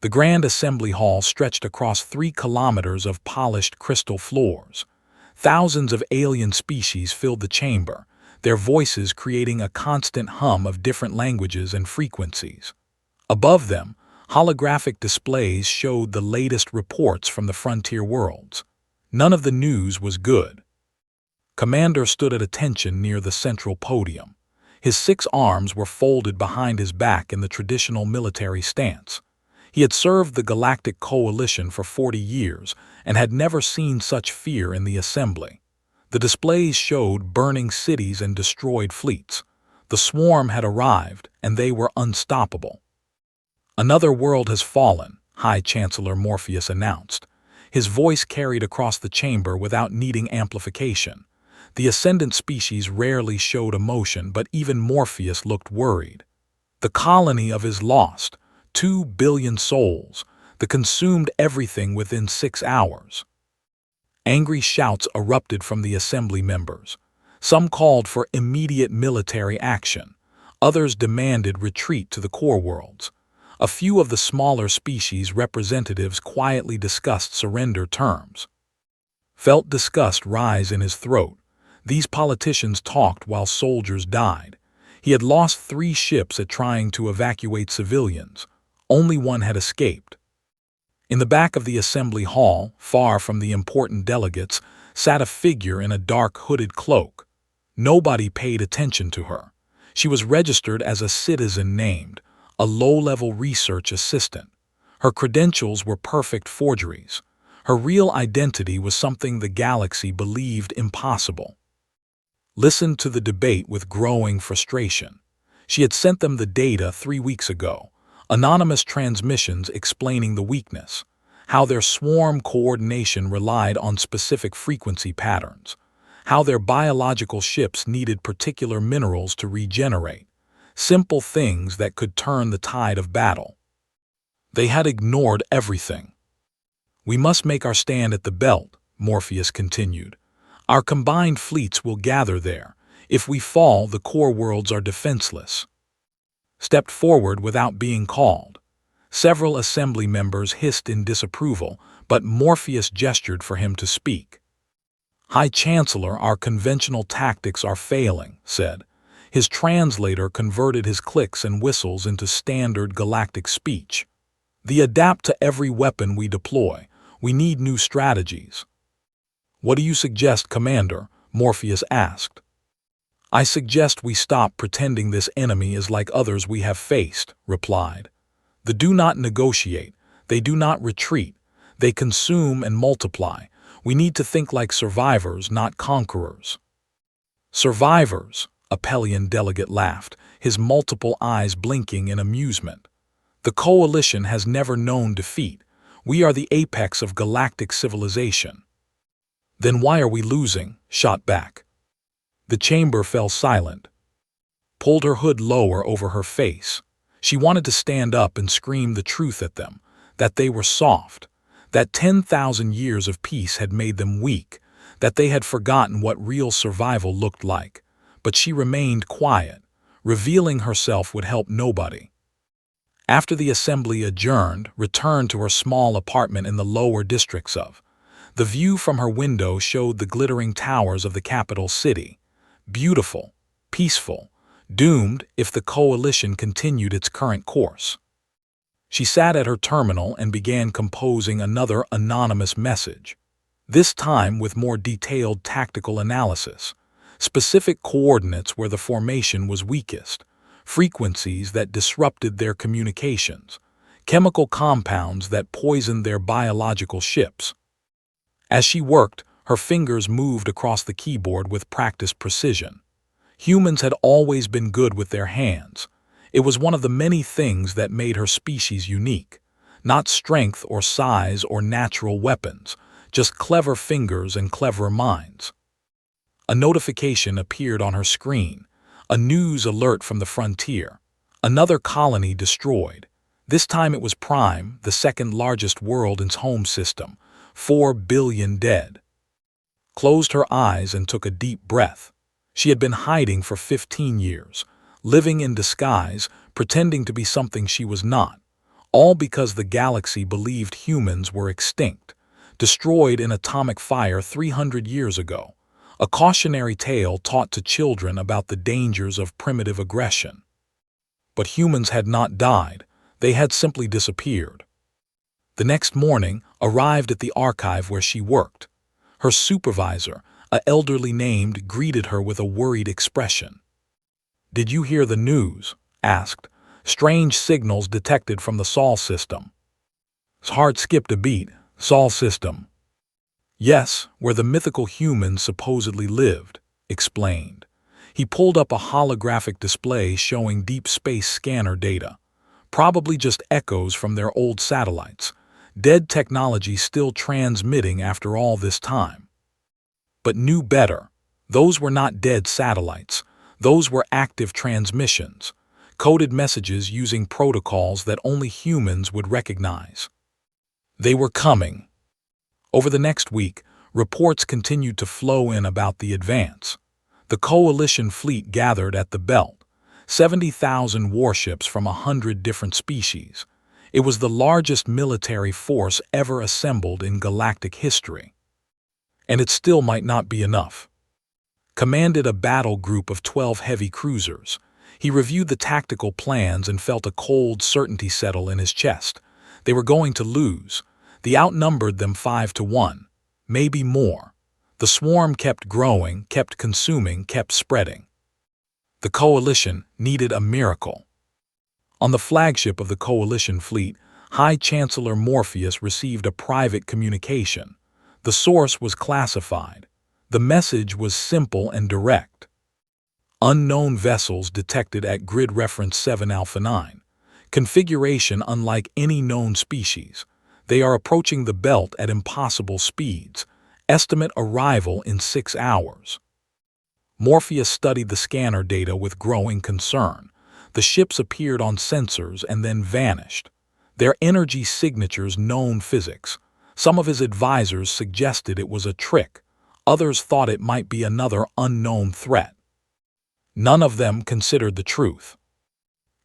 The Grand Assembly Hall stretched across 3 kilometers of polished crystal floors. Thousands of alien species filled the chamber, their voices creating a constant hum of different languages and frequencies. Above them, holographic displays showed the latest reports from the frontier worlds. None of the news was good. Commander stood at attention near the central podium. His 6 arms were folded behind his back in the traditional military stance. He had served the Galactic Coalition for 40 years and had never seen such fear in the assembly. The displays showed burning cities and destroyed fleets. The swarm had arrived, and they were unstoppable. "Another world has fallen," High Chancellor Morpheus announced. His voice carried across the chamber without needing amplification. The ascendant species rarely showed emotion, but even Morpheus looked worried. The colony of is lost. 2 billion souls, that consumed everything within 6 hours. Angry shouts erupted from the assembly members. Some called for immediate military action. Others demanded retreat to the core worlds. A few of the smaller species representatives quietly discussed surrender terms. Felt disgust rise in his throat. These politicians talked while soldiers died. He had lost 3 ships at trying to evacuate civilians. Only one had escaped. In the back of the assembly hall, far from the important delegates, sat a figure in a dark hooded cloak. Nobody paid attention to her. She was registered as a citizen named, a low-level research assistant. Her credentials were perfect forgeries. Her real identity was something the galaxy believed impossible. Listened to the debate with growing frustration. She had sent them the data 3 weeks ago. Anonymous transmissions explaining the weakness, how their swarm coordination relied on specific frequency patterns, how their biological ships needed particular minerals to regenerate, simple things that could turn the tide of battle. They had ignored everything. "We must make our stand at the belt," Morpheus continued. "Our combined fleets will gather there. If we fall, the core worlds are defenseless." Stepped forward without being called. Several assembly members hissed in disapproval, but Morpheus gestured for him to speak. "High Chancellor, our conventional tactics are failing," said. His translator converted his clicks and whistles into standard galactic speech. "They adapt to every weapon we deploy. We need new strategies." "What do you suggest, Commander?" Morpheus asked. "I suggest we stop pretending this enemy is like others we have faced," replied. "They do not negotiate. They do not retreat. They consume and multiply. We need to think like survivors, not conquerors." "Survivors," a Pelian delegate laughed, his multiple eyes blinking in amusement. "The Coalition has never known defeat. We are the apex of galactic civilization." "Then why are we losing?" shot back. The chamber fell silent. Pulled her hood lower over her face. She wanted to stand up and scream the truth at them, that they were soft, that 10,000 years of peace had made them weak, that they had forgotten what real survival looked like. But she remained quiet. Revealing herself would help nobody. After the assembly adjourned, returned to her small apartment in the lower districts of. The view from her window showed the glittering towers of the capital city. Beautiful, peaceful, doomed if the Coalition continued its current course. She sat at her terminal and began composing another anonymous message, this time with more detailed tactical analysis, specific coordinates where the formation was weakest, frequencies that disrupted their communications, chemical compounds that poisoned their biological ships. As she worked, her fingers moved across the keyboard with practiced precision. Humans had always been good with their hands. It was one of the many things that made her species unique. Not strength or size or natural weapons, just clever fingers and clever minds. A notification appeared on her screen, a news alert from the frontier. Another colony destroyed. This time it was Prime, the second largest world in its home system. 4 billion dead. Closed her eyes and took a deep breath. She had been hiding for 15 years, living in disguise, pretending to be something she was not. All because the galaxy believed humans were extinct, destroyed in atomic fire 300 years ago, a cautionary tale taught to children about the dangers of primitive aggression. But humans had not died, they had simply disappeared. The next morning arrived at the archive where she worked. Her supervisor, an elderly named, greeted her with a worried expression. "Did you hear the news?" asked. "Strange signals detected from the Sol system." His heart skipped a beat. Sol system. "Yes, where the mythical humans supposedly lived," explained. He pulled up a holographic display showing deep space scanner data. Probably just echoes from their old satellites. Dead technology still transmitting after all this time. But knew better. Those were not dead satellites. Those were active transmissions. Coded messages using protocols that only humans would recognize. They were coming. Over the next week, reports continued to flow in about the advance. The coalition fleet gathered at the belt, 70,000 warships from 100 different species. It was the largest military force ever assembled in galactic history. And it still might not be enough. Commanded a battle group of 12 heavy cruisers. He reviewed the tactical plans and felt a cold certainty settle in his chest. They were going to lose. They outnumbered them 5-1, maybe more. The swarm kept growing, kept consuming, kept spreading. The coalition needed a miracle. On the flagship of the coalition fleet, High Chancellor Morpheus received a private communication. The source was classified. The message was simple and direct. Unknown vessels detected at grid reference 7 Alpha 9. Configuration unlike any known species. They are approaching the belt at impossible speeds. Estimate arrival in 6 hours. Morpheus studied the scanner data with growing concern. The ships appeared on sensors and then vanished. Their energy signatures known physics. Some of his advisors suggested it was a trick. Others thought it might be another unknown threat. None of them considered the truth.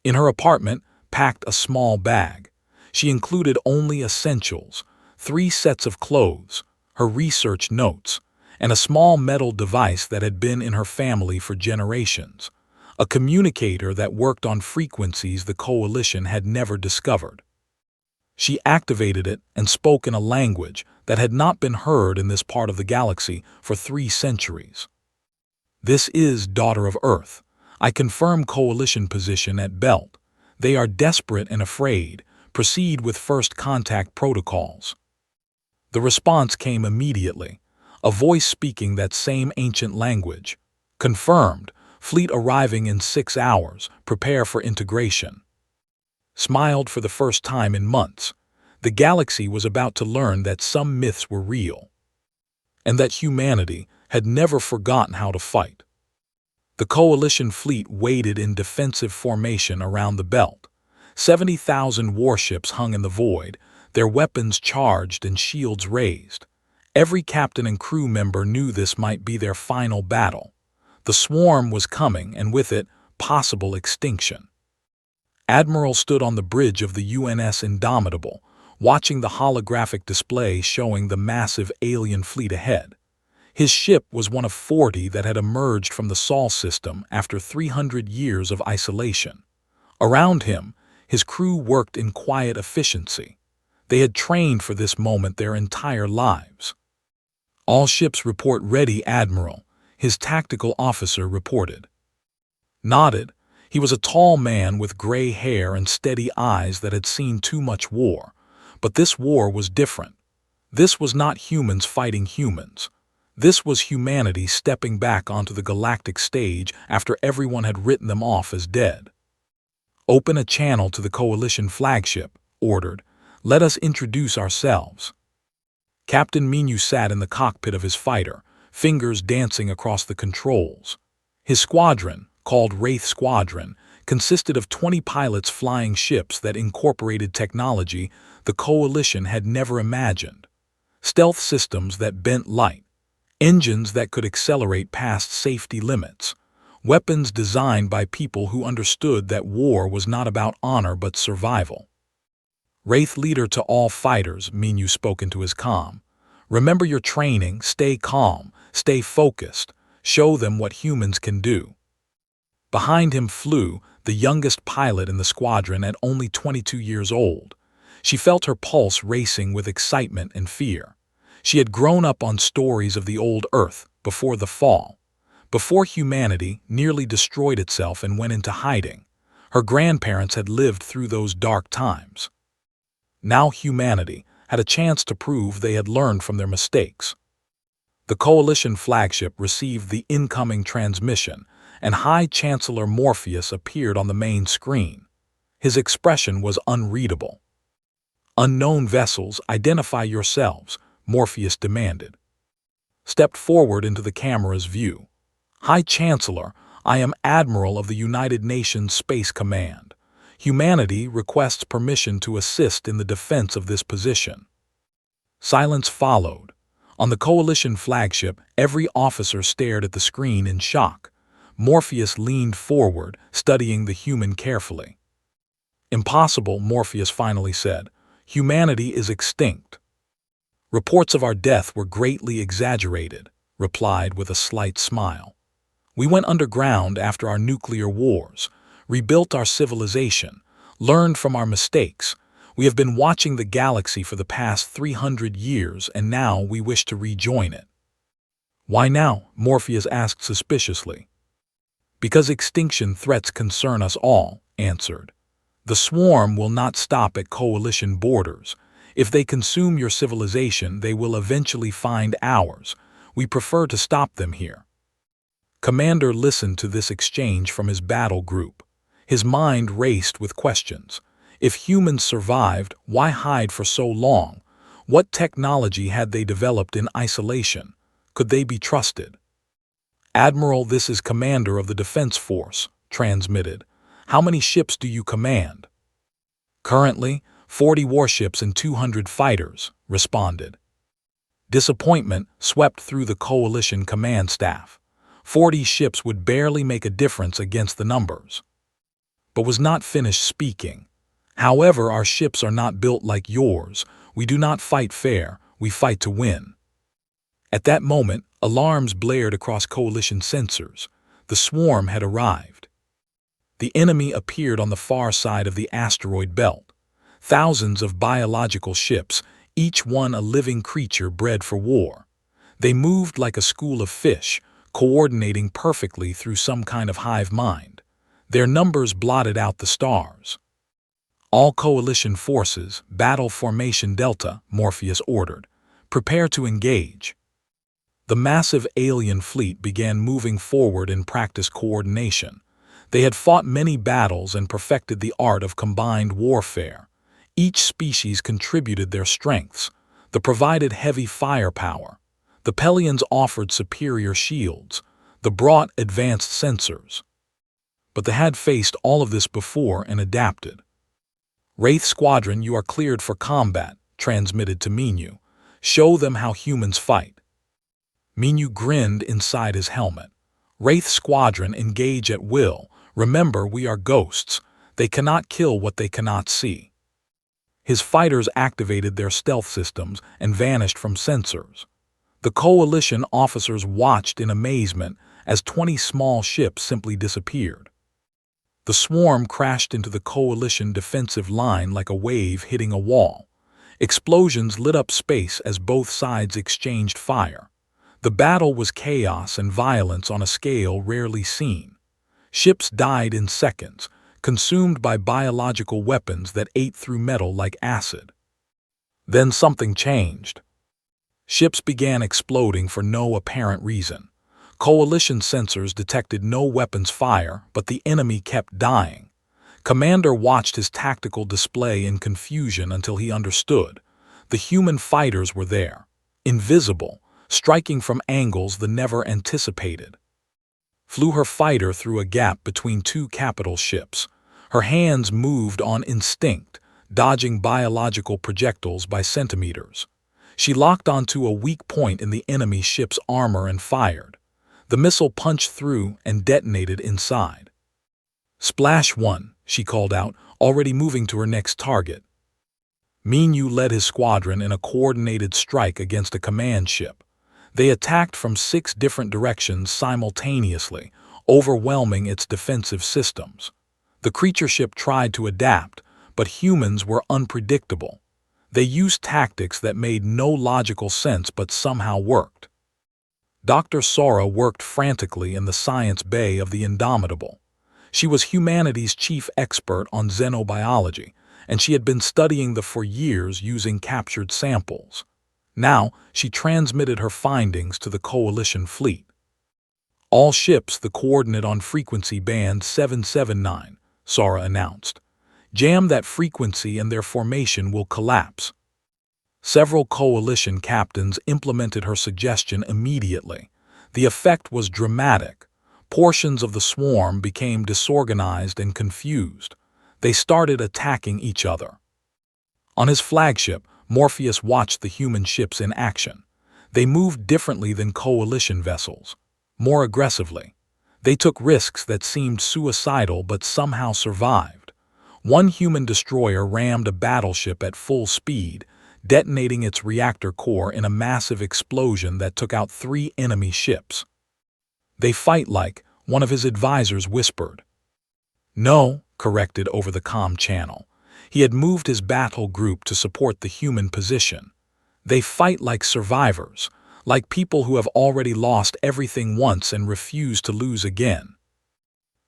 In her apartment, packed a small bag. She included only essentials, 3 sets of clothes, her research notes, and a small metal device that had been in her family for generations, a communicator that worked on frequencies the coalition had never discovered. She activated it and spoke in a language that had not been heard in this part of the galaxy for 3 centuries. "This is Daughter of Earth. I confirm coalition position at Belt. They are desperate and afraid. Proceed with first contact protocols." The response came immediately, a voice speaking that same ancient language. "Confirmed. Fleet arriving in 6 hours. Prepare for integration." Smiled for the first time in months. The galaxy was about to learn that some myths were real, and that humanity had never forgotten how to fight. The coalition fleet waited in defensive formation around the belt. 70,000 warships hung in the void, their weapons charged and shields raised. Every captain and crew member knew this might be their final battle. The swarm was coming, and with it, possible extinction. Admiral stood on the bridge of the UNS Indomitable, watching the holographic display showing the massive alien fleet ahead. His ship was one of 40 that had emerged from the Sol system after 300 years of isolation. Around him, his crew worked in quiet efficiency. They had trained for this moment their entire lives. "All ships report ready, Admiral," his tactical officer reported. Nodded. He was a tall man with gray hair and steady eyes that had seen too much war. But this war was different. This was not humans fighting humans. This was humanity stepping back onto the galactic stage after everyone had written them off as dead. "Open a channel to the coalition flagship," ordered. "Let us introduce ourselves." Captain Minu sat in the cockpit of his fighter, fingers dancing across the controls. His squadron, called Wraith Squadron, consisted of 20 pilots flying ships that incorporated technology the coalition had never imagined. Stealth systems that bent light, engines that could accelerate past safety limits, weapons designed by people who understood that war was not about honor but survival. Wraith leader to all fighters, Minyu spoke into his comm. Remember your training, stay calm, stay focused, show them what humans can do. Behind him flew the youngest pilot in the squadron at only 22 years old. She felt her pulse racing with excitement and fear. She had grown up on stories of the old Earth before the fall, before humanity nearly destroyed itself and went into hiding. Her grandparents had lived through those dark times. Now humanity had a chance to prove they had learned from their mistakes. The Coalition flagship received the incoming transmission, and High Chancellor Morpheus appeared on the main screen. His expression was unreadable. "Unknown vessels, identify yourselves," Morpheus demanded. Stepped forward into the camera's view. "High Chancellor, I am Admiral of the United Nations Space Command. Humanity requests permission to assist in the defense of this position." Silence followed. On the Coalition flagship, every officer stared at the screen in shock. Morpheus leaned forward, studying the human carefully. "Impossible," Morpheus finally said. "Humanity is extinct." "Reports of our death were greatly exaggerated," replied with a slight smile. "We went underground after our nuclear wars, rebuilt our civilization, learned from our mistakes. We have been watching the galaxy for the past 300 years, and now we wish to rejoin it." "Why now?" Morpheus asked suspiciously. "Because extinction threats concern us all," answered. "The swarm will not stop at Coalition borders. If they consume your civilization, they will eventually find ours. We prefer to stop them here." Commander listened to this exchange from his battle group. His mind raced with questions. If humans survived, why hide for so long? What technology had they developed in isolation? Could they be trusted? "Admiral, this is Commander of the Defense Force," transmitted. "How many ships do you command?" "Currently, 40 warships and 200 fighters," responded. Disappointment swept through the Coalition command staff. 40 ships would barely make a difference against the numbers. But was not finished speaking. "However, our ships are not built like yours. We do not fight fair, we fight to win." At that moment, alarms blared across Coalition sensors. The swarm had arrived. The enemy appeared on the far side of the asteroid belt. Thousands of biological ships, each one a living creature bred for war. They moved like a school of fish, coordinating perfectly through some kind of hive mind. Their numbers blotted out the stars. "All Coalition forces, battle formation Delta," Morpheus ordered. "Prepare to engage." The massive alien fleet began moving forward in practice coordination. They had fought many battles and perfected the art of combined warfare. Each species contributed their strengths. The provided heavy firepower. The Pelions offered superior shields. The brought advanced sensors. But they had faced all of this before and adapted. "Wraith Squadron, you are cleared for combat," transmitted to Minyu. "Show them how humans fight." Minyu grinned inside his helmet. "Wraith Squadron, engage at will. Remember, we are ghosts. They cannot kill what they cannot see." His fighters activated their stealth systems and vanished from sensors. The Coalition officers watched in amazement as 20 small ships simply disappeared. The swarm crashed into the Coalition defensive line like a wave hitting a wall. Explosions lit up space as both sides exchanged fire. The battle was chaos and violence on a scale rarely seen. Ships died in seconds, consumed by biological weapons that ate through metal like acid. Then something changed. Ships began exploding for no apparent reason. Coalition sensors detected no weapons fire, but the enemy kept dying. Commander watched his tactical display in confusion until he understood. The human fighters were there, invisible, striking from angles the never anticipated. Flew her fighter through a gap between two capital ships. Her hands moved on instinct, dodging biological projectiles by centimeters. She locked onto a weak point in the enemy ship's armor and fired. The missile punched through and detonated inside. "Splash 1," she called out, already moving to her next target. Minyu led his squadron in a coordinated strike against a command ship. They attacked from 6 different directions simultaneously, overwhelming its defensive systems. The creature ship tried to adapt, but humans were unpredictable. They used tactics that made no logical sense but somehow worked. Dr. Sora worked frantically in the science bay of the Indomitable. She was humanity's chief expert on xenobiology, and she had been studying for years using captured samples. Now, she transmitted her findings to the Coalition fleet. All ships the coordinate on frequency band 779, Sora announced. Jam that frequency and their formation will collapse. Several Coalition captains implemented her suggestion immediately. The effect was dramatic. Portions of the swarm became disorganized and confused. They started attacking each other. On his flagship, Morpheus watched the human ships in action. They moved differently than Coalition vessels, more aggressively. They took risks that seemed suicidal but somehow survived. One human destroyer rammed a battleship at full speed, detonating its reactor core in a massive explosion that took out 3 enemy ships. "They fight like," one of his advisors whispered. "No," corrected over the comm channel. He had moved his battle group to support the human position. "They fight like survivors, like people who have already lost everything once and refuse to lose again."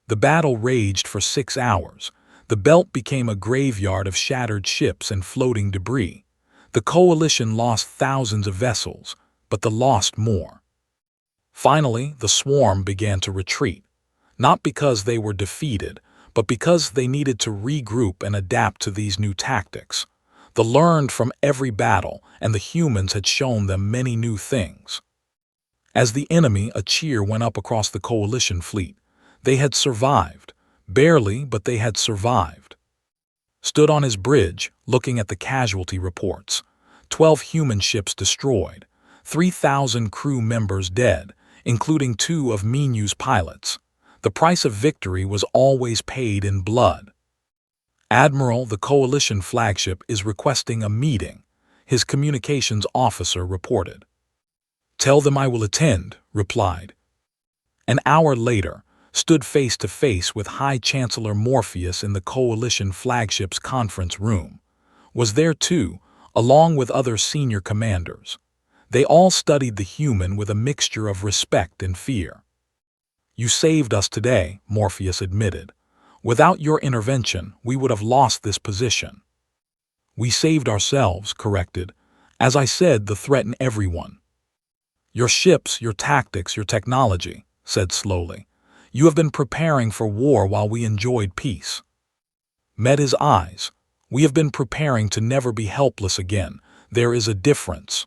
The battle raged for 6 hours. The belt became a graveyard of shattered ships and floating debris. The Coalition lost thousands of vessels, but the lost more. Finally, the swarm began to retreat, not because they were defeated, but because they needed to regroup and adapt to these new tactics. They learned from every battle, and the humans had shown them many new things. As the enemy, a cheer went up across the Coalition fleet. They had survived. Barely, but they had survived. Stood on his bridge, looking at the casualty reports. 12 human ships destroyed, 3,000 crew members dead, including 2 of Minyu's pilots. The price of victory was always paid in blood. "Admiral, the Coalition flagship is requesting a meeting," his communications officer reported. "Tell them I will attend," replied. An hour later, stood face to face with High Chancellor Morpheus in the Coalition flagship's conference room. Was there too, along with other senior commanders. They all studied the human with a mixture of respect and fear. "You saved us today," Morpheus admitted. "Without your intervention, we would have lost this position." "We saved ourselves," corrected. "As I said, the threaten everyone." "Your ships, your tactics, your technology," said slowly. "You have been preparing for war while we enjoyed peace." Met his eyes. "We have been preparing to never be helpless again. There is a difference."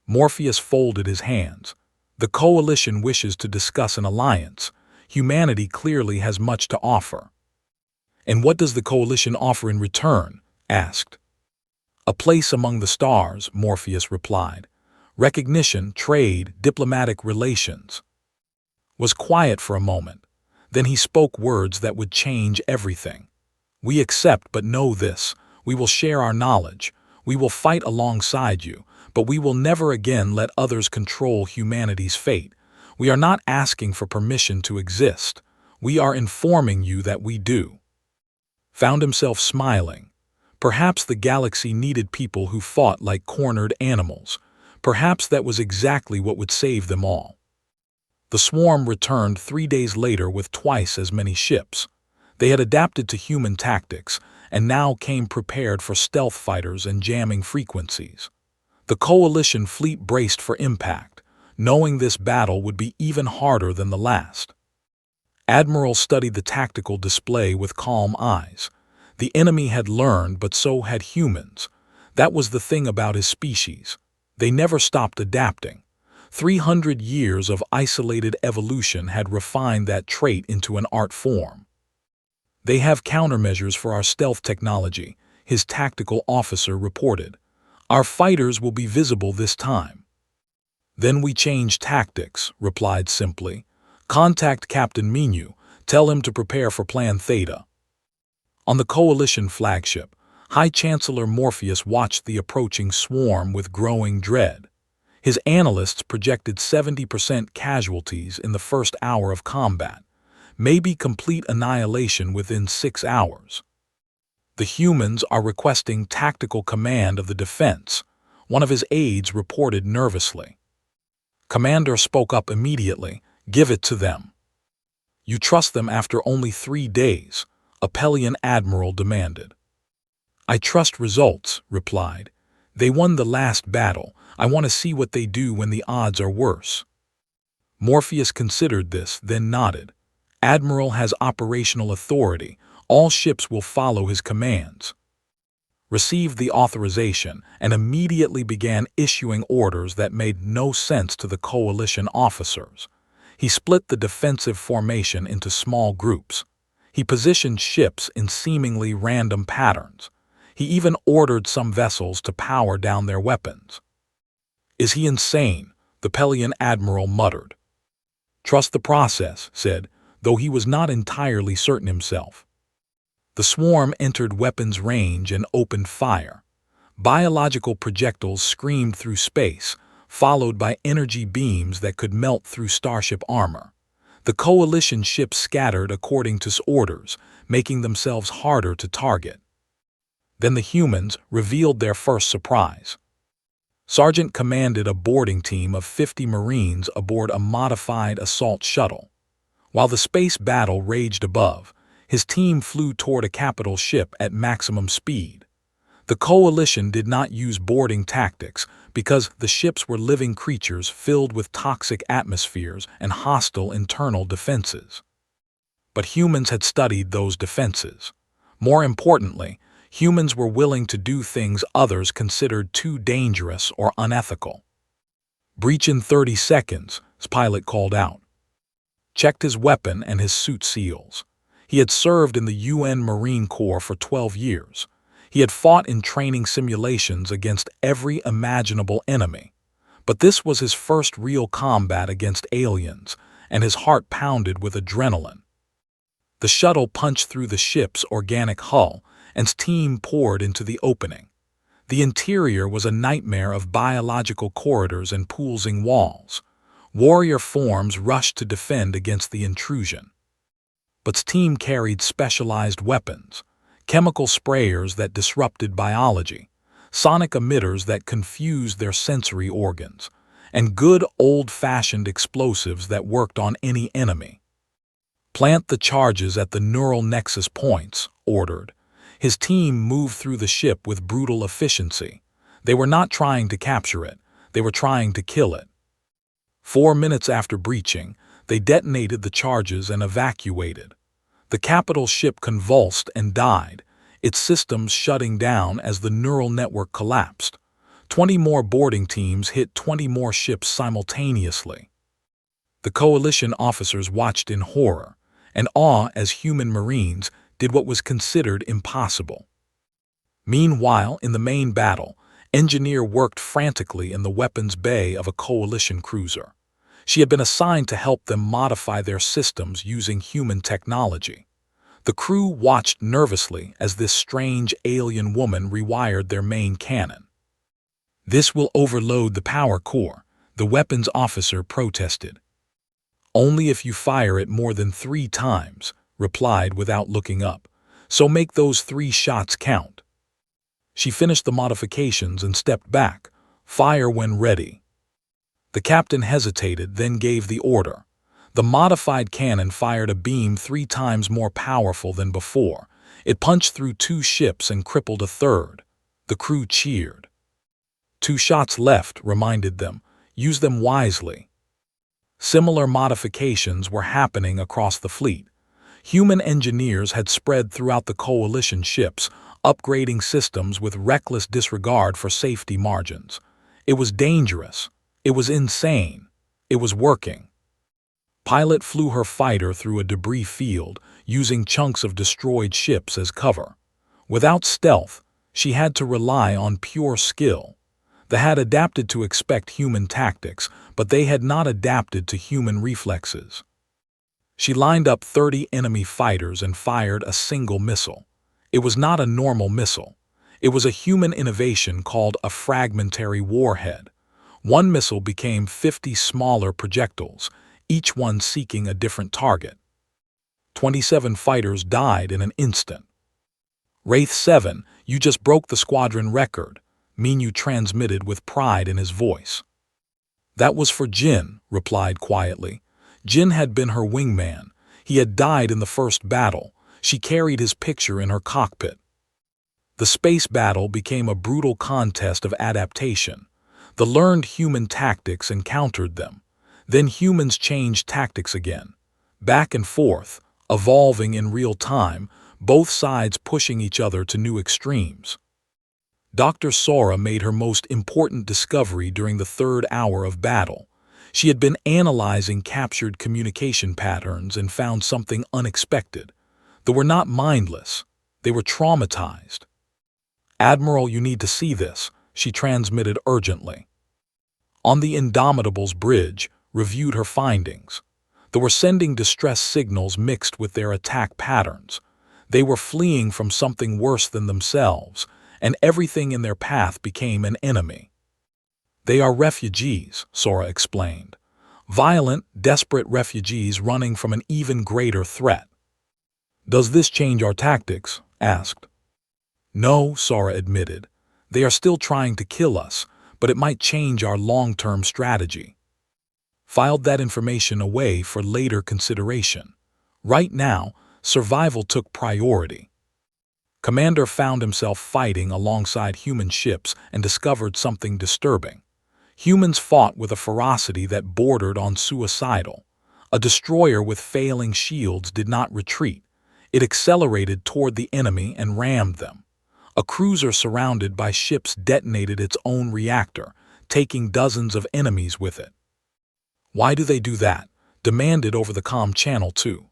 Morpheus folded his hands. "The Coalition wishes to discuss an alliance. Humanity clearly has much to offer." "And what does the Coalition offer in return?" asked. "A place among the stars," Morpheus replied. "Recognition, trade, diplomatic relations." Was quiet for a moment. Then he spoke words that would change everything. "We accept, but know this. We will share our knowledge. We will fight alongside you, but we will never again let others control humanity's fate. We are not asking for permission to exist. We are informing you that we do." Found himself smiling. Perhaps the galaxy needed people who fought like cornered animals. Perhaps that was exactly what would save them all. The swarm returned 3 days later with twice as many ships. They had adapted to human tactics and now came prepared for stealth fighters and jamming frequencies. The Coalition fleet braced for impact, knowing this battle would be even harder than the last. Admiral studied the tactical display with calm eyes. The enemy had learned, but so had humans. That was the thing about his species. They never stopped adapting. 300 years of isolated evolution had refined that trait into an art form. "They have countermeasures for our stealth technology," his tactical officer reported. "Our fighters will be visible this time." "Then we change tactics," replied simply. "Contact Captain Minyu. Tell him to prepare for Plan Theta." On the Coalition flagship, High Chancellor Morpheus watched the approaching swarm with growing dread. His analysts projected 70% casualties in the first hour of combat, maybe complete annihilation within 6 hours. The humans are requesting tactical command of the defense, one of his aides reported nervously. Commander spoke up immediately. Give it to them. You trust them after only 3 days, a Pelian admiral demanded. I trust results, replied. They won the last battle. I want to see what they do when the odds are worse. Morpheus considered this, then nodded. Admiral has operational authority. All ships will follow his commands. Received the authorization and immediately began issuing orders that made no sense to the coalition officers. He split the defensive formation into small groups. He positioned ships in seemingly random patterns. He even ordered some vessels to power down their weapons. Is he insane? The Pelian admiral muttered. Trust the process, said, though he was not entirely certain himself. The swarm entered weapons range and opened fire. Biological projectiles screamed through space, followed by energy beams that could melt through starship armor. The coalition ships scattered according to orders, making themselves harder to target. Then the humans revealed their first surprise. Sergeant commanded a boarding team of 50 Marines aboard a modified assault shuttle. While the space battle raged above, his team flew toward a capital ship at maximum speed. The coalition did not use boarding tactics because the ships were living creatures filled with toxic atmospheres and hostile internal defenses. But humans had studied those defenses. More importantly, humans were willing to do things others considered too dangerous or unethical. Breach in 30 seconds, his pilot called out. Checked his weapon and his suit seals. He had served in the UN Marine Corps for 12 years. He had fought in training simulations against every imaginable enemy. But this was his first real combat against aliens, and his heart pounded with adrenaline. The shuttle punched through the ship's organic hull, and his team poured into the opening. The interior was a nightmare of biological corridors and pooling walls. Warrior forms rushed to defend against the intrusion. But's team carried specialized weapons, chemical sprayers that disrupted biology, sonic emitters that confused their sensory organs, and good old-fashioned explosives that worked on any enemy. Plant the charges at the neural nexus points, ordered. His team moved through the ship with brutal efficiency. They were not trying to capture it, they were trying to kill it. 4 minutes after breaching, they detonated the charges and evacuated. The capital ship convulsed and died, its systems shutting down as the neural network collapsed. 20 more boarding teams hit 20 more ships simultaneously. The coalition officers watched in horror and awe as human Marines did what was considered impossible. Meanwhile, in the main battle, Engineer worked frantically in the weapons bay of a coalition cruiser. She had been assigned to help them modify their systems using human technology. The crew watched nervously as this strange alien woman rewired their main cannon. This will overload the power core, the weapons officer protested. Only if you fire it more than 3 times, replied without looking up. So make those 3 shots count. She finished the modifications and stepped back. Fire when ready. The captain hesitated, then gave the order. The modified cannon fired a beam 3 times more powerful than before. It punched through 2 ships and crippled a third. The crew cheered. 2 shots left, reminded them. Use them wisely. Similar modifications were happening across the fleet. Human engineers had spread throughout the coalition ships, upgrading systems with reckless disregard for safety margins. It was dangerous. It was insane. It was working. Pilot flew her fighter through a debris field, using chunks of destroyed ships as cover. Without stealth, she had to rely on pure skill. They had adapted to expect human tactics, but they had not adapted to human reflexes. She lined up 30 enemy fighters and fired a single missile. It was not a normal missile. It was a human innovation called a fragmentary warhead. One missile became 50 smaller projectiles, each one seeking a different target. 27 fighters died in an instant. Wraith 7, you just broke the squadron record, Minyu transmitted with pride in his voice. That was for Jin, replied quietly. Jin had been her wingman. He had died in the first battle. She carried his picture in her cockpit. The space battle became a brutal contest of adaptation. The learned human tactics encountered them. Then humans changed tactics again. Back and forth, evolving in real time, both sides pushing each other to new extremes. Dr. Sora made her most important discovery during the third hour of battle. She had been analyzing captured communication patterns and found something unexpected. They were not mindless. They were traumatized. Admiral, you need to see this, she transmitted urgently. On the Indomitable's bridge, reviewed her findings. They were sending distress signals mixed with their attack patterns. They were fleeing from something worse than themselves, and everything in their path became an enemy. They are refugees, Sora explained. Violent, desperate refugees running from an even greater threat. Does this change our tactics? Asked. No, Sora admitted. They are still trying to kill us, but it might change our long-term strategy. Filed that information away for later consideration. Right now, survival took priority. Commander found himself fighting alongside human ships and discovered something disturbing. Humans fought with a ferocity that bordered on suicidal. A destroyer with failing shields did not retreat. It accelerated toward the enemy and rammed them. A cruiser surrounded by ships detonated its own reactor, taking dozens of enemies with it. Why do they do that? Demanded over the comm channel too.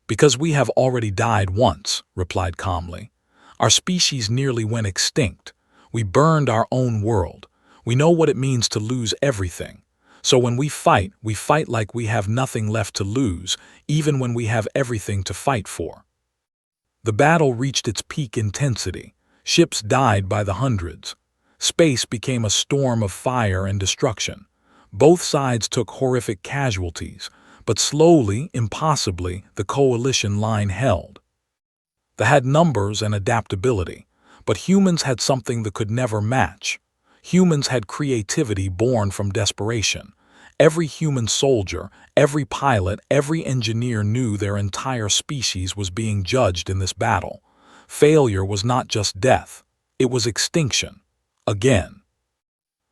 Because we have already died once, replied calmly. Our species nearly went extinct. We burned our own world. We know what it means to lose everything. So when we fight like we have nothing left to lose, even when we have everything to fight for. The battle reached its peak intensity. Ships died by the hundreds. Space became a storm of fire and destruction. Both sides took horrific casualties, but slowly, impossibly, the coalition line held. They had numbers and adaptability, but humans had something that could never match. Humans had creativity born from desperation. Every human soldier, every pilot, every engineer knew their entire species was being judged in this battle. Failure was not just death, it was extinction. Again.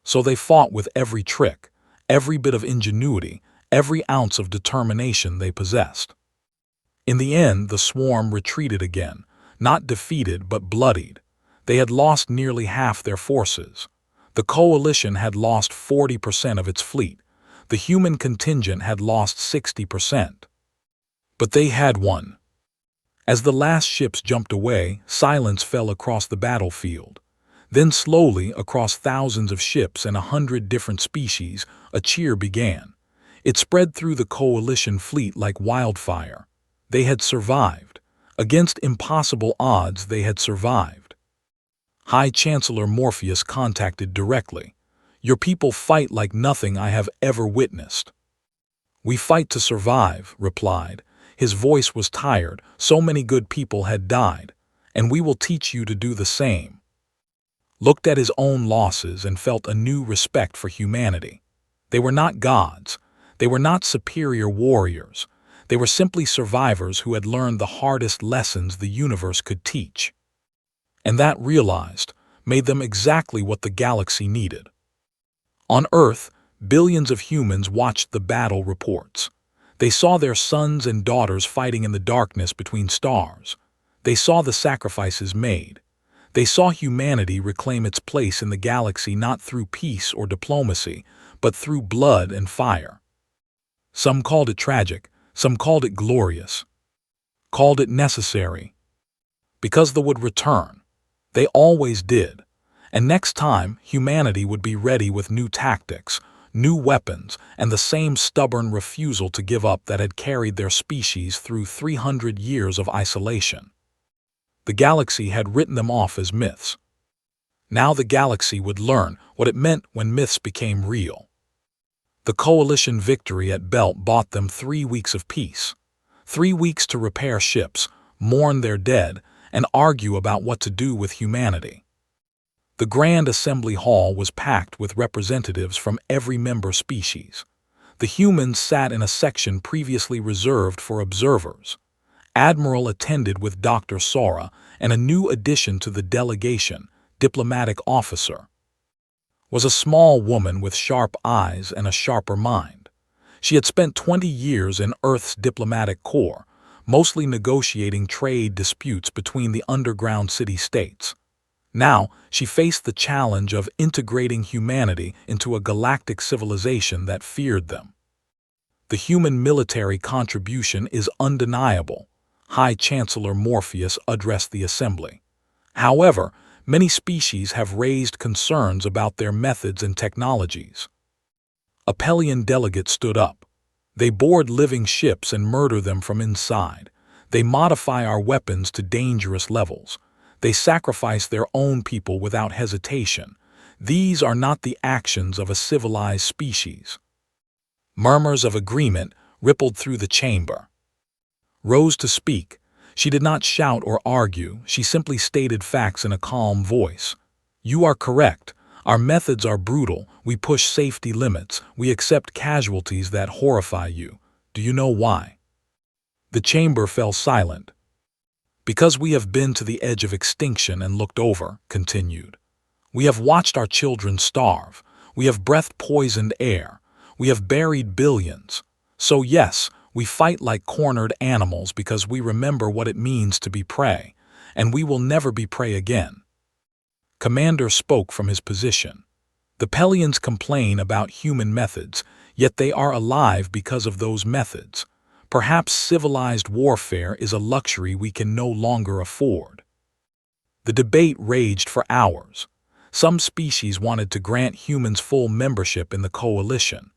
So they fought with every trick, every bit of ingenuity, every ounce of determination they possessed. In the end, the swarm retreated again, not defeated but bloodied. They had lost nearly half their forces. The coalition had lost 40% of its fleet. The human contingent had lost 60%. But they had won. As the last ships jumped away, silence fell across the battlefield. Then slowly, across thousands of ships and 100 different species, a cheer began. It spread through the coalition fleet like wildfire. They had survived. Against impossible odds, they had survived. High Chancellor Morpheus contacted directly. Your people fight like nothing I have ever witnessed. We fight to survive, replied. His voice was tired, so many good people had died, and we will teach you to do the same. Looked at his own losses and felt a new respect for humanity. They were not gods. They were not superior warriors. They were simply survivors who had learned the hardest lessons the universe could teach. And that realized, made them exactly what the galaxy needed. On Earth, billions of humans watched the battle reports. They saw their sons and daughters fighting in the darkness between stars. They saw the sacrifices made. They saw humanity reclaim its place in the galaxy not through peace or diplomacy, but through blood and fire. Some called it tragic, some called it glorious, called it necessary. Because they would return. They always did. And next time, humanity would be ready with new tactics, new weapons, and the same stubborn refusal to give up that had carried their species through 300 years of isolation. The galaxy had written them off as myths. Now the galaxy would learn what it meant when myths became real. The coalition victory at Belt bought them 3 weeks of peace. 3 weeks to repair ships, mourn their dead, and argue about what to do with humanity. The Grand Assembly Hall was packed with representatives from every member species. The humans sat in a section previously reserved for observers. Admiral attended with Dr. Sora, and a new addition to the delegation, diplomatic officer, was a small woman with sharp eyes and a sharper mind. She had spent 20 years in Earth's diplomatic corps, mostly negotiating trade disputes between the underground city-states. Now, she faced the challenge of integrating humanity into a galactic civilization that feared them. The human military contribution is undeniable, High Chancellor Morpheus addressed the assembly. However, many species have raised concerns about their methods and technologies. A Pelian delegate stood up. They board living ships and murder them from inside. They modify our weapons to dangerous levels. They sacrifice their own people without hesitation. These are not the actions of a civilized species. Murmurs of agreement rippled through the chamber. Rose to speak. She did not shout or argue. She simply stated facts in a calm voice. You are correct. Our methods are brutal. We push safety limits. We accept casualties that horrify you. Do you know why? The chamber fell silent. Because we have been to the edge of extinction and looked over, continued. We have watched our children starve. We have breathed poisoned air. We have buried billions. So yes, we fight like cornered animals because we remember what it means to be prey, and we will never be prey again. Commander spoke from his position. The Pelians complain about human methods, yet they are alive because of those methods. Perhaps civilized warfare is a luxury we can no longer afford. The debate raged for hours. Some species wanted to grant humans full membership in the coalition.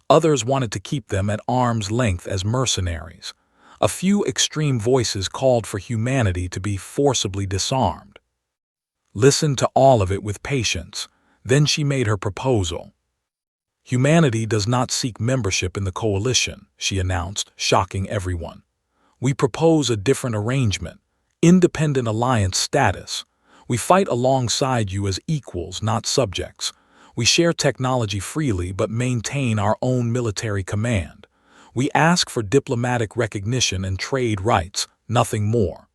Others wanted to keep them at arm's length as mercenaries. A few extreme voices called for humanity to be forcibly disarmed. Listened to all of it with patience. Then she made her proposal. Humanity does not seek membership in the coalition, she announced, shocking everyone. We propose a different arrangement, independent alliance status. We fight alongside you as equals, not subjects. We share technology freely but maintain our own military command. We ask for diplomatic recognition and trade rights, nothing more.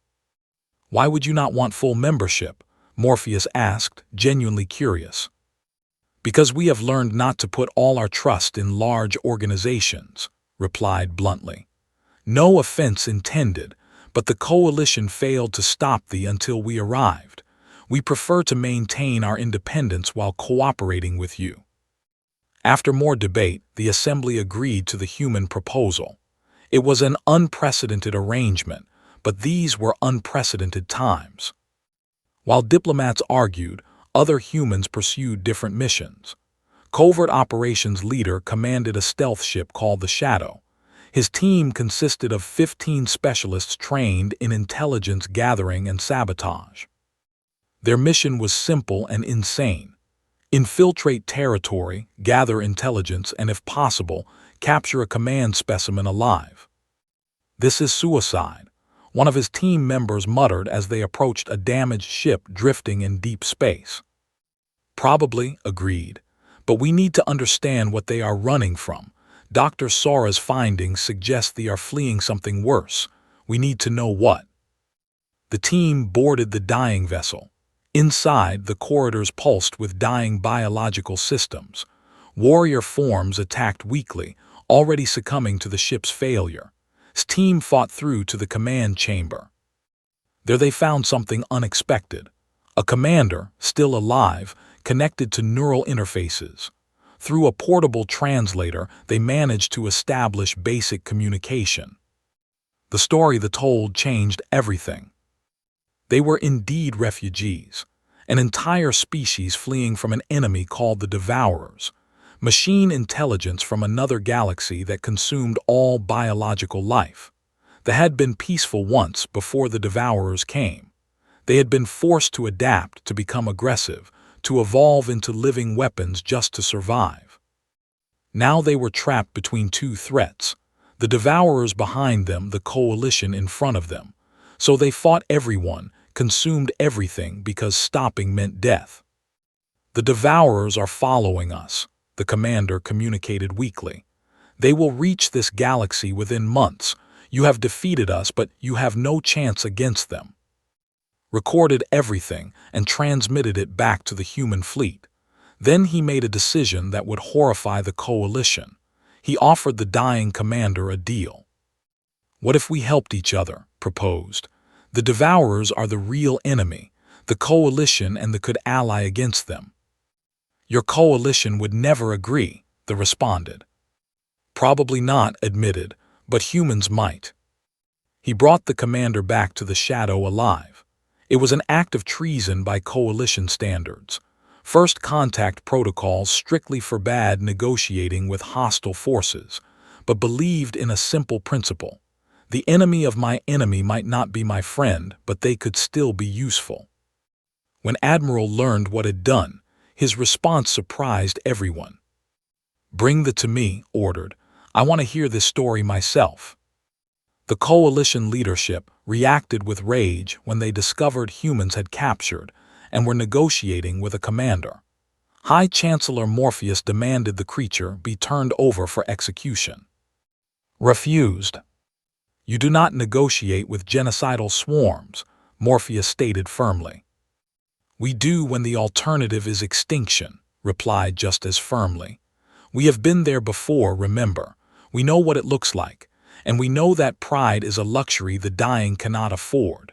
Why would you not want full membership? Morpheus asked, genuinely curious. Because we have learned not to put all our trust in large organizations, replied bluntly. No offense intended, but the coalition failed to stop thee until we arrived. We prefer to maintain our independence while cooperating with you. After more debate, the assembly agreed to the human proposal. It was an unprecedented arrangement, but these were unprecedented times. While diplomats argued, other humans pursued different missions. Covert Operations Leader commanded a stealth ship called the Shadow. His team consisted of 15 specialists trained in intelligence gathering and sabotage. Their mission was simple and insane. Infiltrate territory, gather intelligence, and if possible, capture a command specimen alive. This is suicide, one of his team members muttered as they approached a damaged ship drifting in deep space. Probably, agreed, but we need to understand what they are running from. Dr. Sora's findings suggest they are fleeing something worse. We need to know what. The team boarded the dying vessel. Inside, the corridors pulsed with dying biological systems. Warrior forms attacked weakly, already succumbing to the ship's failure. His team fought through to the command chamber. There they found something unexpected. A commander, still alive, connected to neural interfaces. Through a portable translator, they managed to establish basic communication. The story they told changed everything. They were indeed refugees, an entire species fleeing from an enemy called the Devourers, machine intelligence from another galaxy that consumed all biological life. They had been peaceful once before the Devourers came. They had been forced to adapt, to become aggressive, to evolve into living weapons just to survive. Now they were trapped between two threats, the Devourers behind them, the Coalition in front of them. So they fought everyone, consumed everything, because stopping meant death. "The Devourers are following us," the commander communicated weakly. "They will reach this galaxy within months. You have defeated us, but you have no chance against them." Recorded everything and transmitted it back to the human fleet. Then he made a decision that would horrify the Coalition. He offered the dying commander a deal. "What if we helped each other?" proposed. "The Devourers are the real enemy, the Coalition, and they could ally against them." "Your Coalition would never agree," they responded. "Probably not," admitted, "but humans might." He brought the commander back to the shadow alive. It was an act of treason by Coalition standards. First Contact protocols strictly forbade negotiating with hostile forces, but believed in a simple principle. The enemy of my enemy might not be my friend, but they could still be useful. When Admiral learned what had done, his response surprised everyone. "Bring the to me," ordered. "I want to hear this story myself." The Coalition leadership reacted with rage when they discovered humans had captured and were negotiating with a commander. High Chancellor Morpheus demanded the creature be turned over for execution. Refused. "You do not negotiate with genocidal swarms," Morpheus stated firmly. "We do when the alternative is extinction," replied just as firmly. "We have been there before, remember. We know what it looks like, and we know that pride is a luxury the dying cannot afford."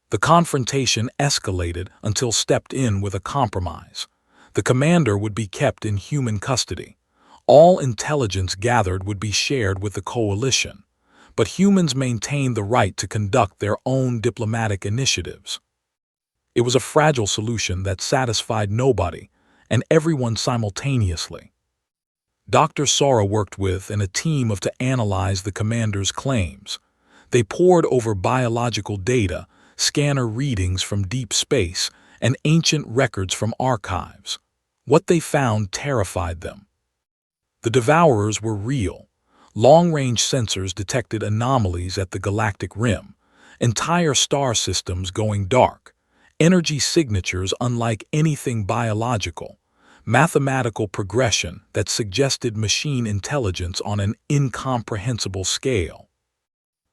The confrontation escalated until stepped in with a compromise. The commander would be kept in human custody. All intelligence gathered would be shared with the Coalition, but humans maintained the right to conduct their own diplomatic initiatives. It was a fragile solution that satisfied nobody and everyone simultaneously. Dr. Sora worked with and a team of to analyze the commander's claims. They pored over biological data, scanner readings from deep space, and ancient records from archives. What they found terrified them. The Devourers were real. Long-range sensors detected anomalies at the galactic rim, entire star systems going dark, energy signatures unlike anything biological, mathematical progression that suggested machine intelligence on an incomprehensible scale.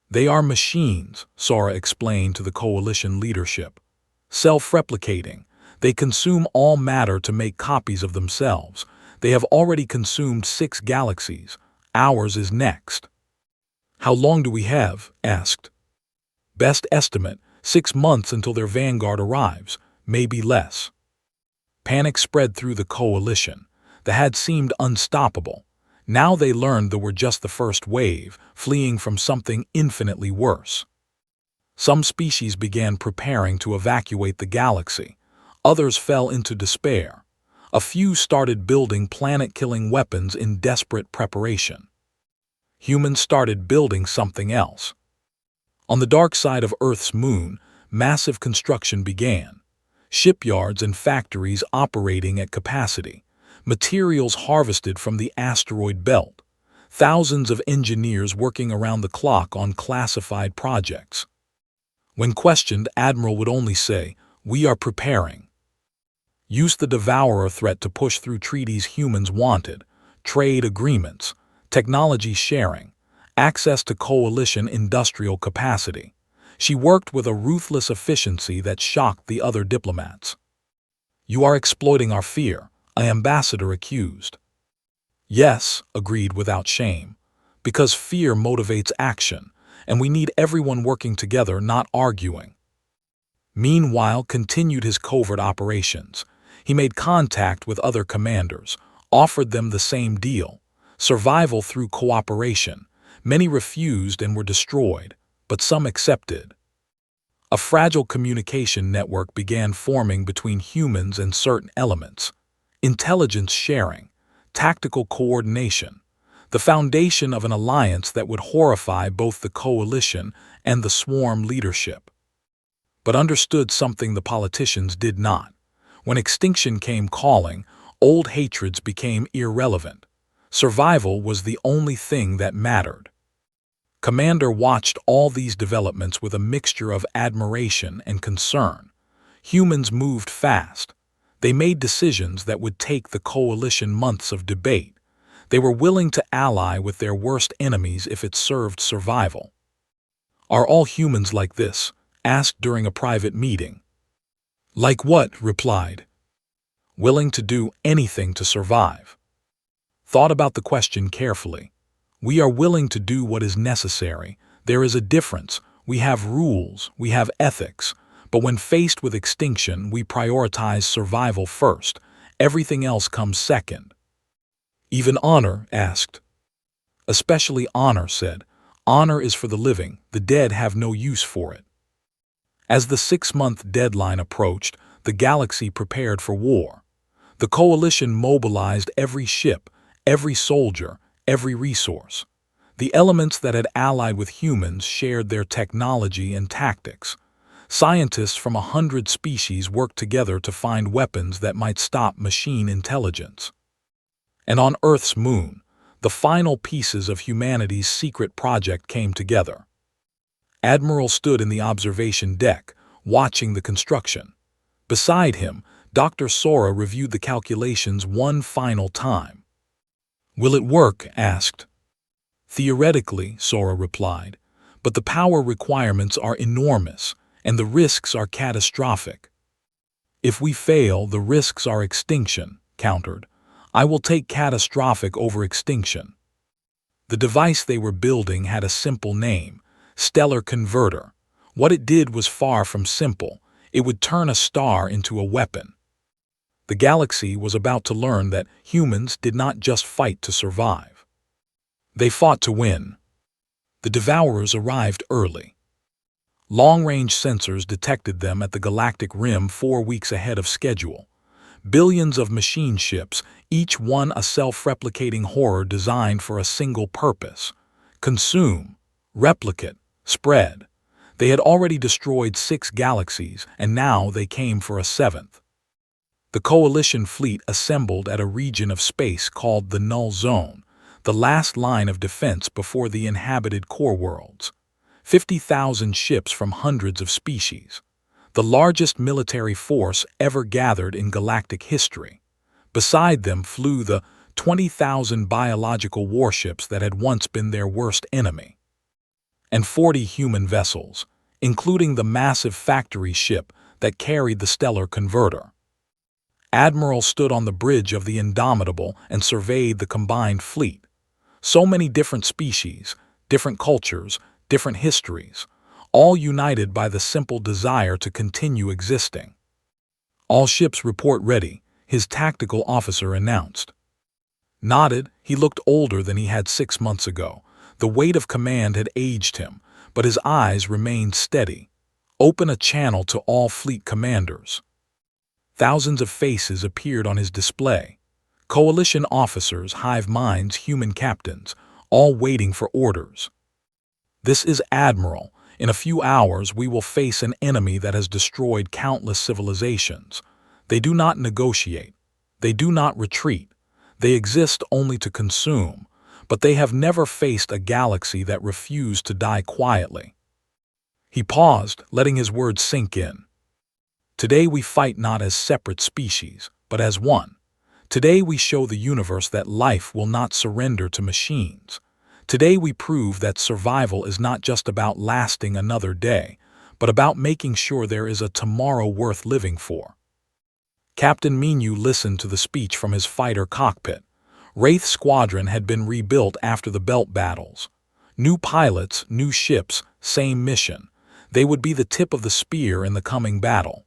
"They are machines," Sora explained to the Coalition leadership. "Self-replicating. They consume all matter to make copies of themselves. They have already consumed 6 galaxies. Ours is next." "How long do we have?" asked. "Best estimate, 6 months until their vanguard arrives, maybe less." Panic spread through the Coalition. They had seemed unstoppable. Now they learned they were just the first wave, fleeing from something infinitely worse. Some species began preparing to evacuate the galaxy. Others fell into despair. A few started building planet-killing weapons in desperate preparation. Humans started building something else. On the dark side of Earth's moon, massive construction began. Shipyards and factories operating at capacity. Materials harvested from the asteroid belt. Thousands of engineers working around the clock on classified projects. When questioned, Admiral would only say, "We are preparing." Use the Devourer threat to push through treaties humans wanted, trade agreements, technology sharing, access to Coalition industrial capacity. She worked with a ruthless efficiency that shocked the other diplomats. "You are exploiting our fear," an ambassador accused. "Yes," agreed without shame, "because fear motivates action, and we need everyone working together, not arguing." Meanwhile, continued his covert operations. He made contact with other commanders, offered them the same deal, survival through cooperation. Many refused and were destroyed, but some accepted. A fragile communication network began forming between humans and certain elements. Intelligence sharing, tactical coordination, the foundation of an alliance that would horrify both the Coalition and the Swarm leadership. but understood something the politicians did not. When extinction came calling, old hatreds became irrelevant. Survival was the only thing that mattered. Commander watched all these developments with a mixture of admiration and concern. Humans moved fast. They made decisions that would take the coalition months of debate. They were willing to ally with their worst enemies if it served survival. "Are all humans like this?" asked during a private meeting. "Like what?" replied. "Willing to do anything to survive." Thought about the question carefully. We are willing to do what is necessary. There is a difference. We have rules, we have ethics, but when faced with extinction, we prioritize survival first. Everything else comes second. "Even honor?" asked. "Especially honor," said. "Honor is for the living. The dead have no use for it." As the 6-month deadline approached, the galaxy prepared for war. The coalition mobilized every ship, every soldier, every resource. The elements that had allied with humans shared their technology and tactics. Scientists from 100 species worked together to find weapons that might stop machine intelligence. And on Earth's moon, the final pieces of humanity's secret project came together. Admiral stood in the observation deck, watching the construction. Beside him, Dr. Sora reviewed the calculations one final time. "Will it work?" asked. "Theoretically," Sora replied, "but the power requirements are enormous, and the risks are catastrophic." "If we fail, the risks are extinction," countered. "I will take catastrophic over extinction." The device they were building had a simple name, Stellar Converter. What it did was far from simple. It would turn a star into a weapon. The galaxy was about to learn that humans did not just fight to survive. They fought to win. The Devourers arrived early. Long-range sensors detected them at the galactic rim 4 weeks ahead of schedule. Billions of machine ships, each one a self-replicating horror designed for a single purpose: consume, replicate, spread. They had already destroyed 6 galaxies, and now they came for a 7th. The coalition fleet assembled at a region of space called the Null Zone, the last line of defense before the inhabited core worlds. 50,000 ships from hundreds of species. The largest military force ever gathered in galactic history. Beside them flew the 20,000 biological warships that had once been their worst enemy. And 40 human vessels, including the massive factory ship that carried the Stellar Converter. Admiral stood on the bridge of the Indomitable and surveyed the combined fleet. So many different species, different cultures, different histories, all united by the simple desire to continue existing. "All ships report ready," his tactical officer announced. Nodded, he looked older than he had 6 months ago. The weight of command had aged him, but his eyes remained steady. "Open a channel to all fleet commanders." Thousands of faces appeared on his display. Coalition officers, hive minds, human captains, all waiting for orders. "This is Admiral. In a few hours we will face an enemy that has destroyed countless civilizations. They do not negotiate. They do not retreat. They exist only to consume, but they have never faced a galaxy that refused to die quietly." He paused, letting his words sink in. "Today we fight not as separate species, but as one. Today we show the universe that life will not surrender to machines. Today we prove that survival is not just about lasting another day, but about making sure there is a tomorrow worth living for." Captain Minu listened to the speech from his fighter cockpit. Wraith Squadron had been rebuilt after the belt battles. New pilots, new ships, same mission. They would be the tip of the spear in the coming battle.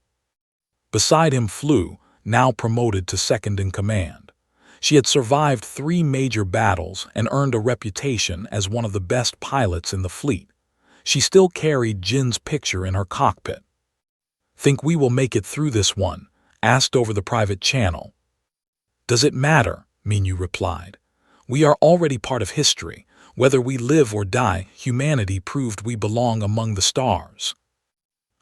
Beside him flew, now promoted to second in command. She had survived 3 major battles and earned a reputation as one of the best pilots in the fleet. She still carried Jin's picture in her cockpit. "Think we will make it through this one?" asked over the private channel. "Does it matter?" Minu replied. "We are already part of history. Whether we live or die, humanity proved we belong among the stars."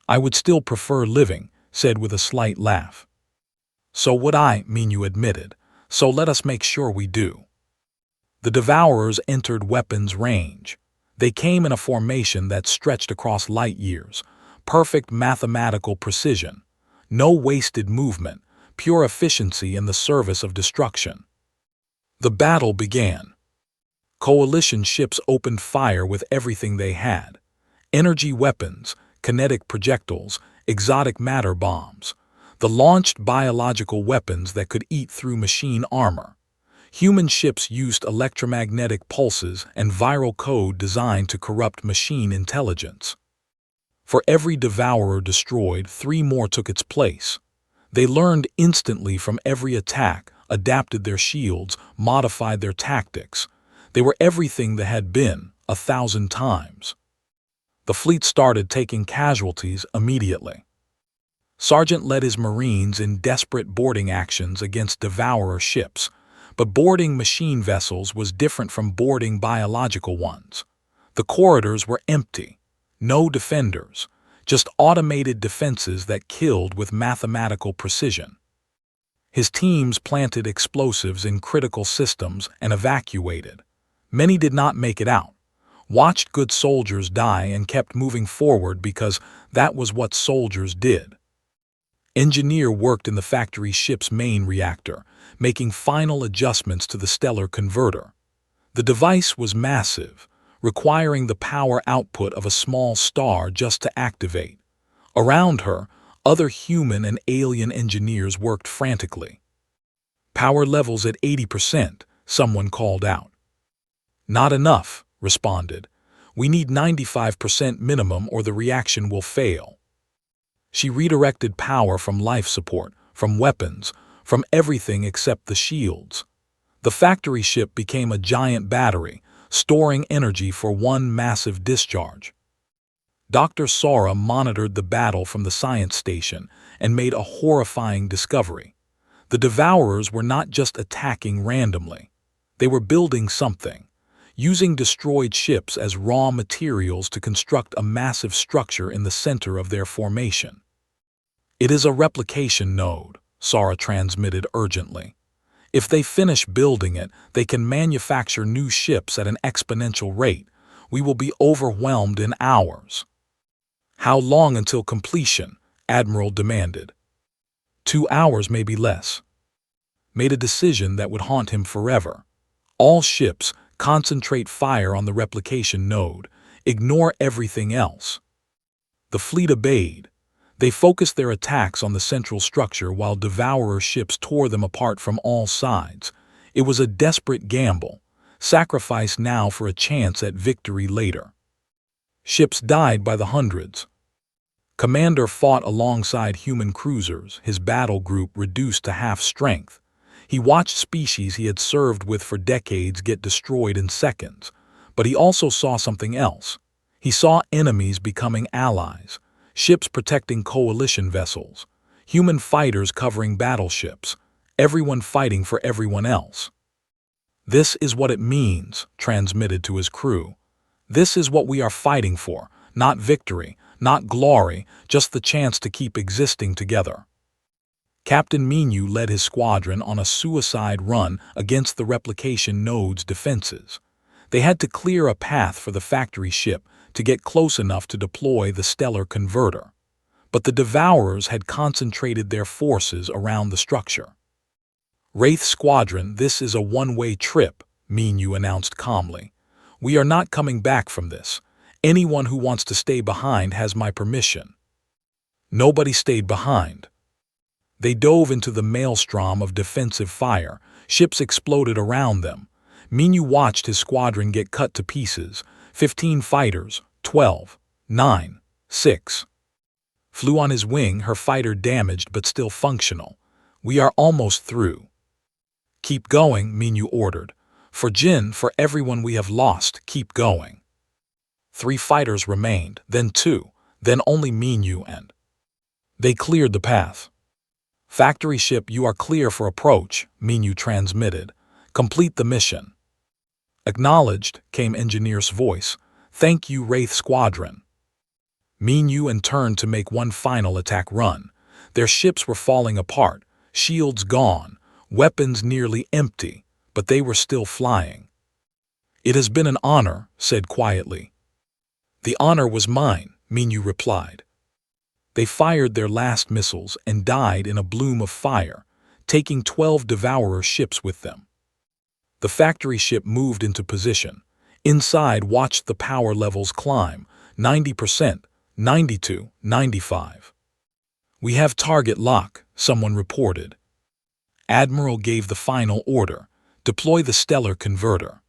"I would still prefer living," said with a slight laugh. "So would I," Minyu admitted, "so let us make sure we do." The Devourers entered weapons range. They came in a formation that stretched across light years, perfect mathematical precision, no wasted movement, pure efficiency in the service of destruction. The battle began. Coalition ships opened fire with everything they had: energy weapons, kinetic projectiles, exotic matter bombs, the launched biological weapons that could eat through machine armor. Human ships used electromagnetic pulses and viral code designed to corrupt machine intelligence. For every Devourer destroyed, 3 more took its place. They learned instantly from every attack, adapted their shields, modified their tactics. They were everything that had been, 1,000 times. The fleet started taking casualties immediately. Sergeant led his Marines in desperate boarding actions against Devourer ships, but boarding machine vessels was different from boarding biological ones. The corridors were empty. No defenders, just automated defenses that killed with mathematical precision. His teams planted explosives in critical systems and evacuated. Many did not make it out, watched good soldiers die and kept moving forward because that was what soldiers did. Engineer worked in the factory ship's main reactor, making final adjustments to the stellar converter. The device was massive, requiring the power output of a small star just to activate. Around her, other human and alien engineers worked frantically. "Power levels at 80%, someone called out. "Not enough," responded. "We need 95% minimum or the reaction will fail." She redirected power from life support, from weapons, from everything except the shields. The factory ship became a giant battery, storing energy for one massive discharge. Dr. Sora monitored the battle from the science station and made a horrifying discovery. The Devourers were not just attacking randomly. They were building something, using destroyed ships as raw materials to construct a massive structure in the center of their formation. "It is a replication node," Sora transmitted urgently. "If they finish building it, they can manufacture new ships at an exponential rate. We will be overwhelmed in hours." "How long until completion?" Admiral demanded. 2 hours, maybe less. Made a decision that would haunt him forever. All ships, concentrate fire on the replication node. Ignore everything else. The fleet obeyed. They focused their attacks on the central structure while Devourer ships tore them apart from all sides. It was a desperate gamble, sacrifice now for a chance at victory later. Ships died by the hundreds. Commander fought alongside human cruisers, his battle group reduced to half strength. He watched species he had served with for decades get destroyed in seconds, but he also saw something else. He saw enemies becoming allies, ships protecting coalition vessels, human fighters covering battleships, everyone fighting for everyone else. "This is what it means," transmitted to his crew. "This is what we are fighting for, not victory, not glory, just the chance to keep existing together." Captain Minyu led his squadron on a suicide run against the replication node's defenses. They had to clear a path for the factory ship to get close enough to deploy the stellar converter. But the Devourers had concentrated their forces around the structure. "Wraith Squadron, this is a one-way trip," Minyu announced calmly. "We are not coming back from this. Anyone who wants to stay behind has my permission." Nobody stayed behind. They dove into the maelstrom of defensive fire. Ships exploded around them. Minyu watched his squadron get cut to pieces. 15 fighters, 12, 9, 6. Flew on his wing, her fighter damaged but still functional. "We are almost through." "Keep going," Minyu ordered. "For Jin, for everyone we have lost, keep going." 3 fighters remained, then 2, then only Minyu and... They cleared the path. "Factory ship, you are clear for approach," Minyu transmitted. "Complete the mission." "Acknowledged," came Engineer's voice. "Thank you, Wraith Squadron." Minyu and turned to make one final attack run. Their ships were falling apart, shields gone, weapons nearly empty, but they were still flying. "It has been an honor," said quietly. "The honor was mine," Minyu replied. They fired their last missiles and died in a bloom of fire, taking 12 Devourer ships with them. The factory ship moved into position. Inside watched the power levels climb, 90%, 92, 95. "We have target lock," someone reported. Admiral gave the final order, "Deploy the stellar converter."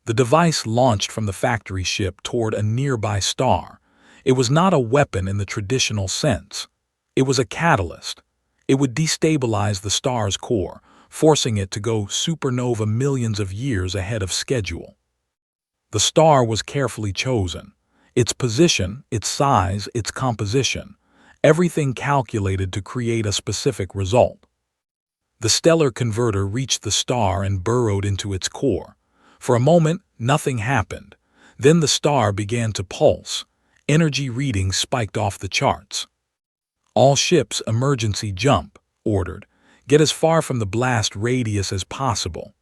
The device launched from the factory ship toward a nearby star. It was not a weapon in the traditional sense. It was a catalyst. It would destabilize the star's core, forcing it to go supernova millions of years ahead of schedule. The star was carefully chosen. Its position, its size, its composition, everything calculated to create a specific result. The stellar converter reached the star and burrowed into its core. For a moment, nothing happened. Then the star began to pulse. Energy readings spiked off the charts. "All ships emergency jump," ordered. "Get as far from the blast radius as possible."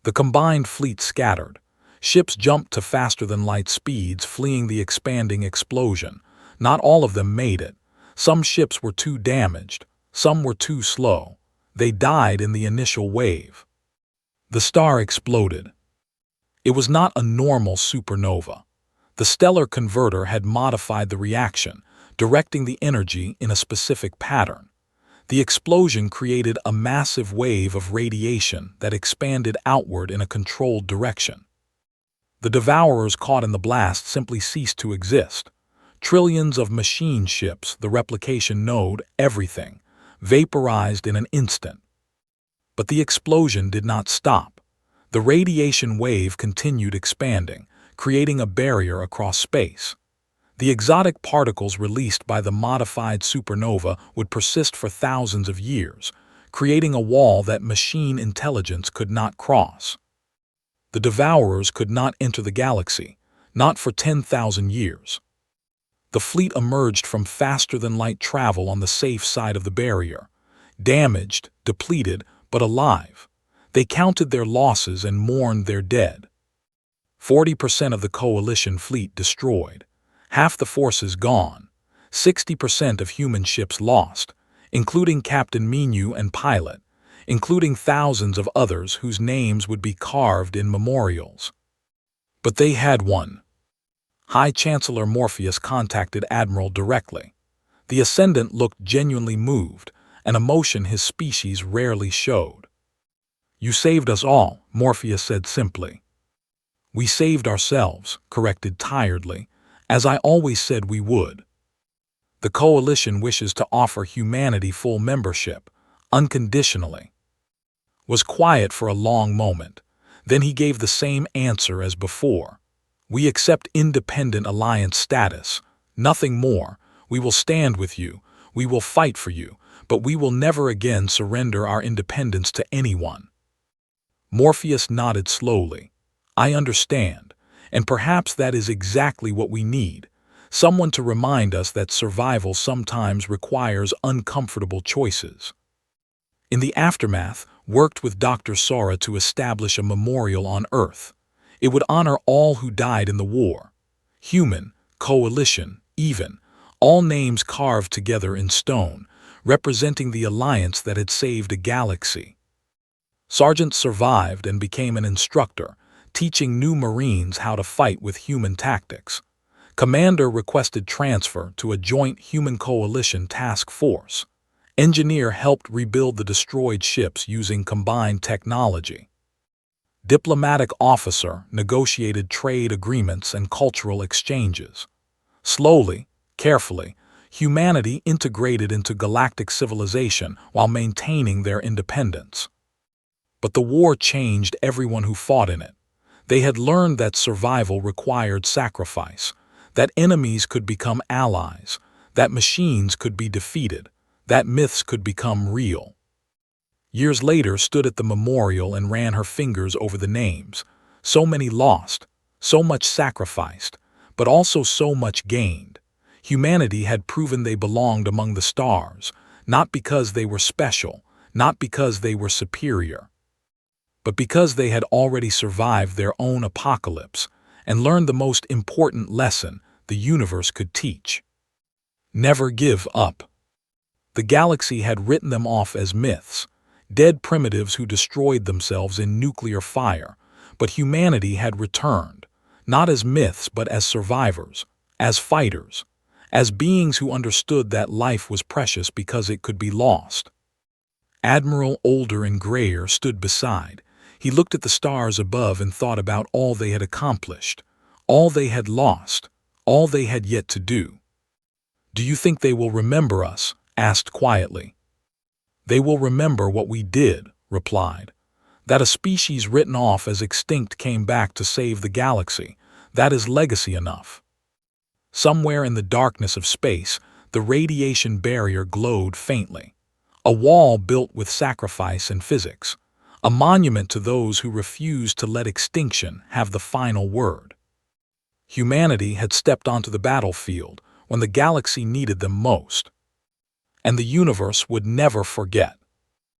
The combined fleet scattered. Ships jumped to faster-than-light speeds, fleeing the expanding explosion. Not all of them made it. Some ships were too damaged. Some were too slow. They died in the initial wave. The star exploded. It was not a normal supernova. The stellar converter had modified the reaction, directing the energy in a specific pattern. The explosion created a massive wave of radiation that expanded outward in a controlled direction. The Devourers caught in the blast simply ceased to exist. Trillions of machine ships, the replication node, everything, vaporized in an instant. But the explosion did not stop. The radiation wave continued expanding, creating a barrier across space. The exotic particles released by the modified supernova would persist for thousands of years, creating a wall that machine intelligence could not cross. The Devourers could not enter the galaxy, not for 10,000 years. The fleet emerged from faster-than-light travel on the safe side of the barrier, damaged, depleted, but alive. They counted their losses and mourned their dead. 40% of the coalition fleet destroyed, half the forces gone, 60% of human ships lost, including Captain Minyu and pilot, including thousands of others whose names would be carved in memorials. But they had won. High Chancellor Morpheus contacted Admiral directly. The Ascendant looked genuinely moved, an emotion his species rarely showed. "You saved us all," Morpheus said simply. "We saved ourselves," corrected tiredly, "as I always said we would. The Coalition wishes to offer humanity full membership, unconditionally." Was quiet for a long moment. Then he gave the same answer as before. "We accept independent alliance status. Nothing more. We will stand with you. We will fight for you. But we will never again surrender our independence to anyone." Morpheus nodded slowly. "I understand. And perhaps that is exactly what we need. Someone to remind us that survival sometimes requires uncomfortable choices." In the aftermath, worked with Dr. Sora to establish a memorial on Earth. It would honor all who died in the war. Human, Coalition, even, all names carved together in stone, representing the alliance that had saved a galaxy. Sergeant survived and became an instructor, teaching new Marines how to fight with human tactics. Commander requested transfer to a joint Human Coalition task force. Engineer helped rebuild the destroyed ships using combined technology. Diplomatic officer negotiated trade agreements and cultural exchanges. Slowly, carefully, humanity integrated into galactic civilization while maintaining their independence. But the war changed everyone who fought in it. They had learned that survival required sacrifice, that enemies could become allies, that machines could be defeated, that myths could become real. Years later stood at the memorial and ran her fingers over the names. So many lost, so much sacrificed, but also so much gained. Humanity had proven they belonged among the stars, not because they were special, not because they were superior, but because they had already survived their own apocalypse and learned the most important lesson the universe could teach. Never give up. The galaxy had written them off as myths, dead primitives who destroyed themselves in nuclear fire, but humanity had returned, not as myths but as survivors, as fighters, as beings who understood that life was precious because it could be lost. Admiral Older and Grayer stood beside. He looked at the stars above and thought about all they had accomplished, all they had lost, all they had yet to do. "Do you think they will remember us?" asked quietly. "They will remember what we did," replied. "That a species written off as extinct came back to save the galaxy, that is legacy enough." Somewhere in the darkness of space, the radiation barrier glowed faintly. A wall built with sacrifice and physics, a monument to those who refused to let extinction have the final word. Humanity had stepped onto the battlefield when the galaxy needed them most. And the universe would never forget.